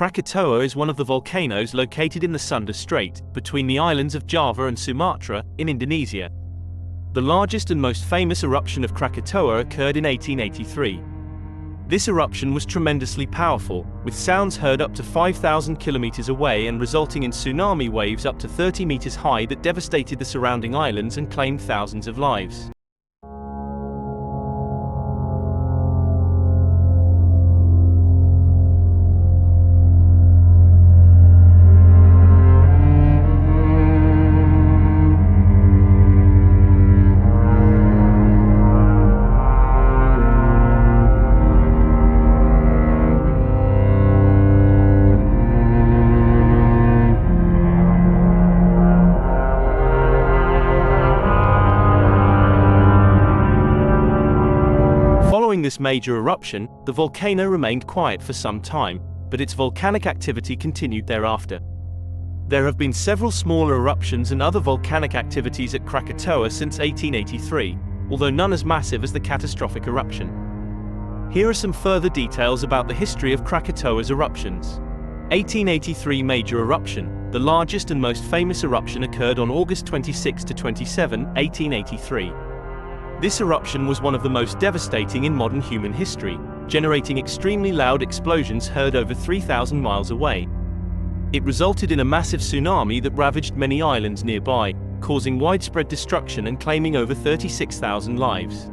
Krakatoa is one of the volcanoes located in the Sunda Strait, between the islands of Java and Sumatra, in Indonesia. The largest and most famous eruption of Krakatoa occurred in 1883. This eruption was tremendously powerful, with sounds heard up to 5,000 kilometers away and resulting in tsunami waves up to 30 meters high that devastated the surrounding islands and claimed thousands of lives. Following this major eruption, the volcano remained quiet for some time, but its volcanic activity continued thereafter. There have been several smaller eruptions and other volcanic activities at Krakatoa since 1883, although none as massive as the catastrophic eruption. Here are some further details about the history of Krakatoa's eruptions. 1883 major eruption. The largest and most famous eruption occurred on August 26 to 27, 1883. This eruption was one of the most devastating in modern human history, generating extremely loud explosions heard over 3,000 miles away. It resulted in a massive tsunami that ravaged many islands nearby, causing widespread destruction and claiming over 36,000 lives.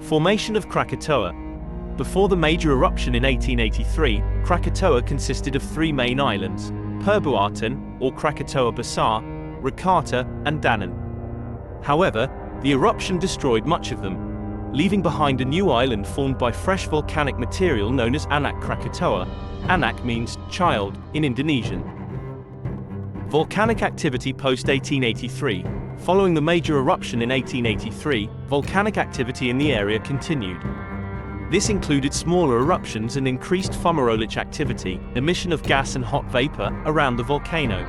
Formation of Krakatoa. Before the major eruption in 1883, Krakatoa consisted of three main islands: Perbuatan, or Krakatoa Besar, Rakata, and Danan. However, the eruption destroyed much of them, leaving behind a new island formed by fresh volcanic material known as Anak Krakatoa. Anak means child in Indonesian. Volcanic activity post-1883. Following the major eruption in 1883, volcanic activity in the area continued. This included smaller eruptions and increased fumarolic activity, emission of gas and hot vapor, around the volcano.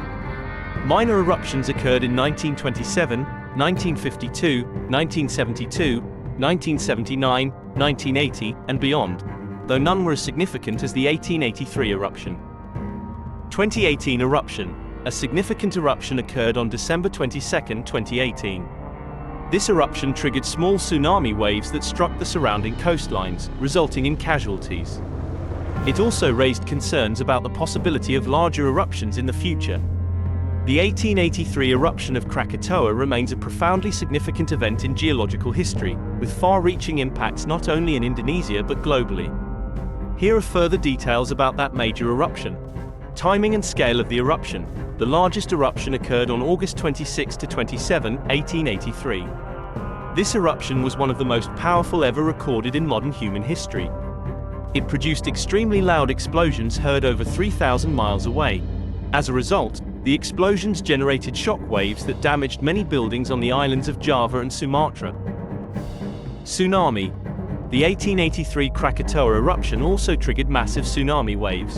Minor eruptions occurred in 1927, 1952, 1972, 1979, 1980, and beyond, though none were as significant as the 1883 eruption. 2018 eruption. A significant eruption occurred on December 22, 2018. This eruption triggered small tsunami waves that struck the surrounding coastlines, resulting in casualties. It also raised concerns about the possibility of larger eruptions in the future. The 1883 eruption of Krakatoa remains a profoundly significant event in geological history, with far-reaching impacts not only in Indonesia but globally. Here are further details about that major eruption. Timing and scale of the eruption. The largest eruption occurred on August 26 to 27, 1883. This eruption was one of the most powerful ever recorded in modern human history. It produced extremely loud explosions heard over 3,000 miles away. As a result, the explosions generated shock waves that damaged many buildings on the islands of Java and Sumatra. Tsunami. The 1883 Krakatoa eruption also triggered massive tsunami waves.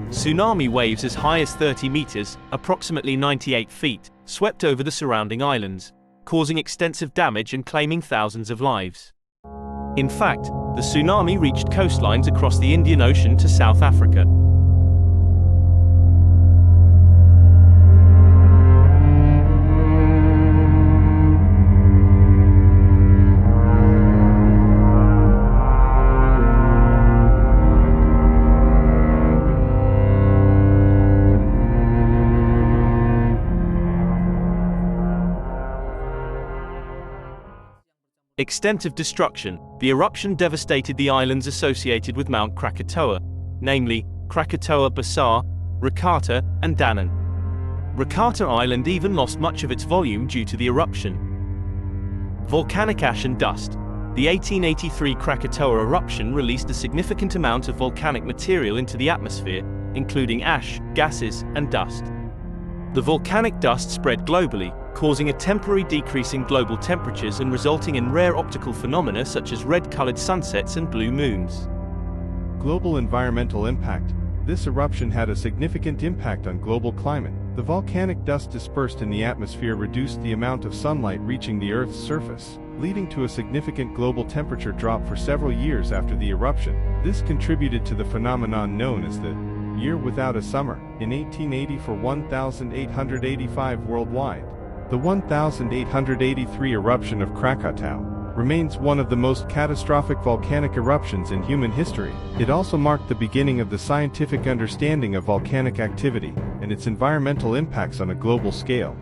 Tsunami waves as high as 30 meters, approximately 98 feet, swept over the surrounding islands, causing extensive damage and claiming thousands of lives. In fact, the tsunami reached coastlines across the Indian Ocean to South Africa. Extent of destruction. The eruption devastated the islands associated with Mount Krakatoa, namely Krakatoa Besar, Rakata, and Danan. Rakata Island even lost much of its volume due to the eruption. Volcanic ash and dust. The 1883 Krakatoa eruption released a significant amount of volcanic material into the atmosphere, including ash, gases, and dust. The volcanic dust spread globally, causing a temporary decrease in global temperatures and resulting in rare optical phenomena such as red-colored sunsets and blue moons. Global environmental impact. This eruption had a significant impact on global climate. The volcanic dust dispersed in the atmosphere reduced the amount of sunlight reaching the Earth's surface. leading to a significant global temperature drop for several years after the eruption. This contributed to the phenomenon known as the year without a summer in 1880 for 1,885 worldwide. The 1,883 eruption of Krakatau remains one of the most catastrophic volcanic eruptions in human history. It also marked the beginning of the scientific understanding of volcanic activity and its environmental impacts on a global scale.